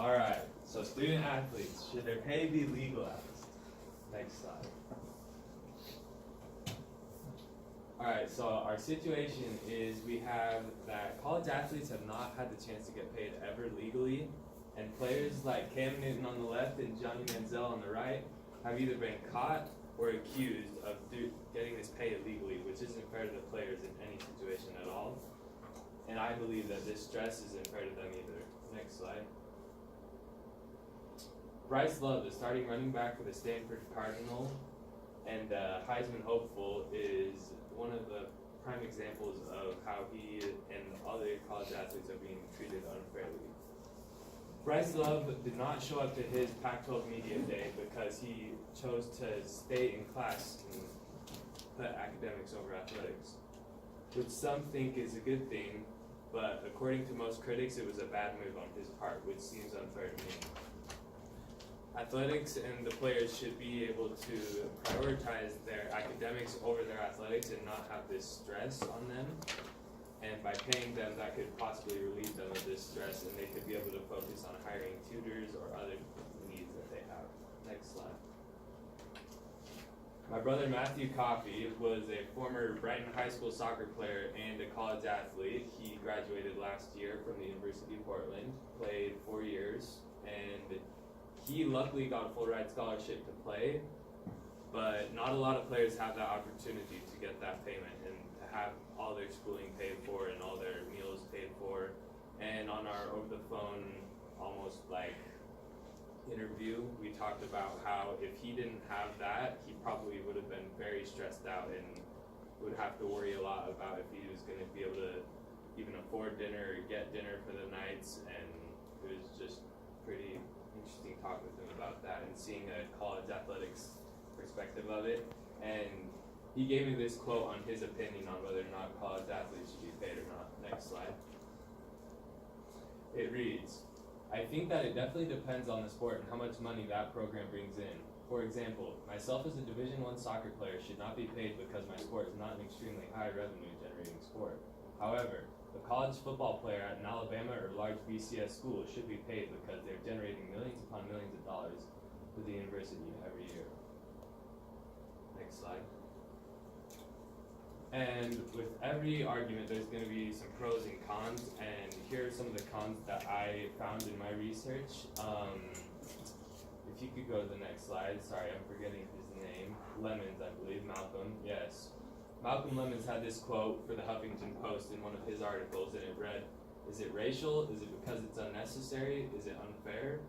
Alright, so student athletes, should their pay be legalized? Next slide. Alright, so our situation is we have that college athletes have not had the chance to get paid ever legally, and players like Cam Newton on the left and Johnny Manziel on the right have either been caught or accused of getting this pay illegally, which isn't fair to the players in any situation at all. And I believe that this stress isn't fair to them either. Next slide. Bryce Love, the starting running back for the Stanford Cardinal and Heisman hopeful, is one of the prime examples of how he and other college athletes are being treated unfairly. Bryce Love did not show up to his Pac-12 media day because he chose to stay in class and put academics over athletics, which some think is a good thing, but according to most critics, it was a bad move on his part, which seems unfair to me. Athletics and the players should be able to prioritize their academics over their athletics and not have this stress on them. And by paying them, that could possibly relieve them of this stress, and they could be able to focus on hiring tutors or other needs that they have. Next slide. My brother Matthew Coffey was a former Brighton High School soccer player and a college athlete. He graduated last year from the University of Portland, played 4 years, and he luckily got a full ride scholarship to play, but not a lot of players have that opportunity to get that payment and to have all their schooling paid for and all their meals paid for. And on our over the phone, almost like interview, we talked about how if he didn't have that, he probably would have been very stressed out and would have to worry a lot about if he was going to be able to even afford dinner or get dinner for the nights. And it was just pretty interesting talking with him about that and seeing a college athletics perspective of it. And he gave me this quote on his opinion on whether or not college athletes should be paid or not. Next slide. It reads, I think that it definitely depends on the sport and how much money that program brings in. For example, myself as a Division I soccer player should not be paid because my sport is not an extremely high revenue generating sport. However, a college football player at an Alabama or large BCS school should be paid because they're generating millions upon millions of dollars for the university every year. Next slide. And with every argument, there's going to be some pros and cons, and here are some of the cons that I found in my research. If you could go to the next slide. Sorry, I'm forgetting his name. Lemons, I believe. Malcolm. Yes. Malcolm Lemons had this quote for the Huffington Post in one of his articles, and it read, is it racial? Is it because it's unnecessary? Is it unfair?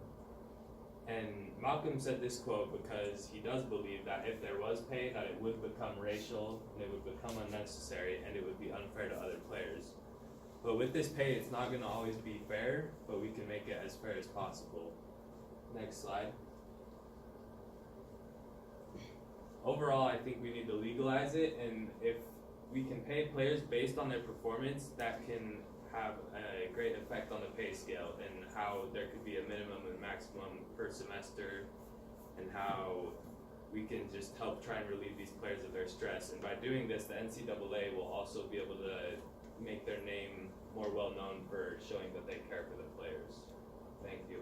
And Malcolm said this quote because he does believe that if there was pay, that it would become racial, and it would become unnecessary, and it would be unfair to other players. But with this pay, it's not going to always be fair, but we can make it as fair as possible. Next slide. Overall, I think we need to legalize it, and if we can pay players based on their performance, that can have a great effect on the pay scale and how there could be a minimum and maximum per semester, and how we can just help try and relieve these players of their stress. And by doing this, the NCAA will also be able to make their name more well known for showing that they care for the players. Thank you.